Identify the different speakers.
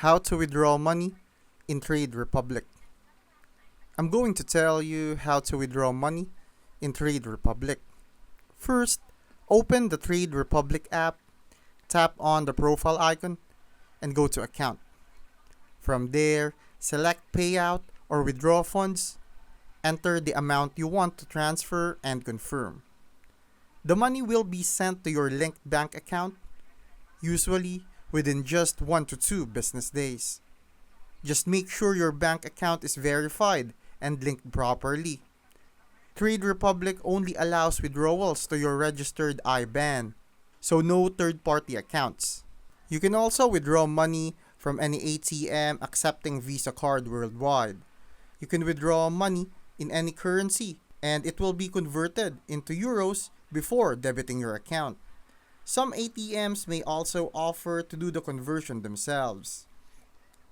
Speaker 1: How to withdraw money in Trade Republic. I'm going to tell you how to withdraw money in Trade Republic. First, open the Trade Republic app, tap on the profile icon, and go to Account. From there, select Payout or Withdraw Funds, enter the amount you want to transfer, and confirm. The money will be sent to your linked bank account, usually within just 1 to 2 business days. Just make sure your bank account is verified and linked properly. Trade Republic only allows withdrawals to your registered IBAN, so no third-party accounts. You can also withdraw money from any ATM accepting Visa card worldwide. You can withdraw money in any currency and it will be converted into euros before debiting your account. Some ATMs may also offer to do the conversion themselves.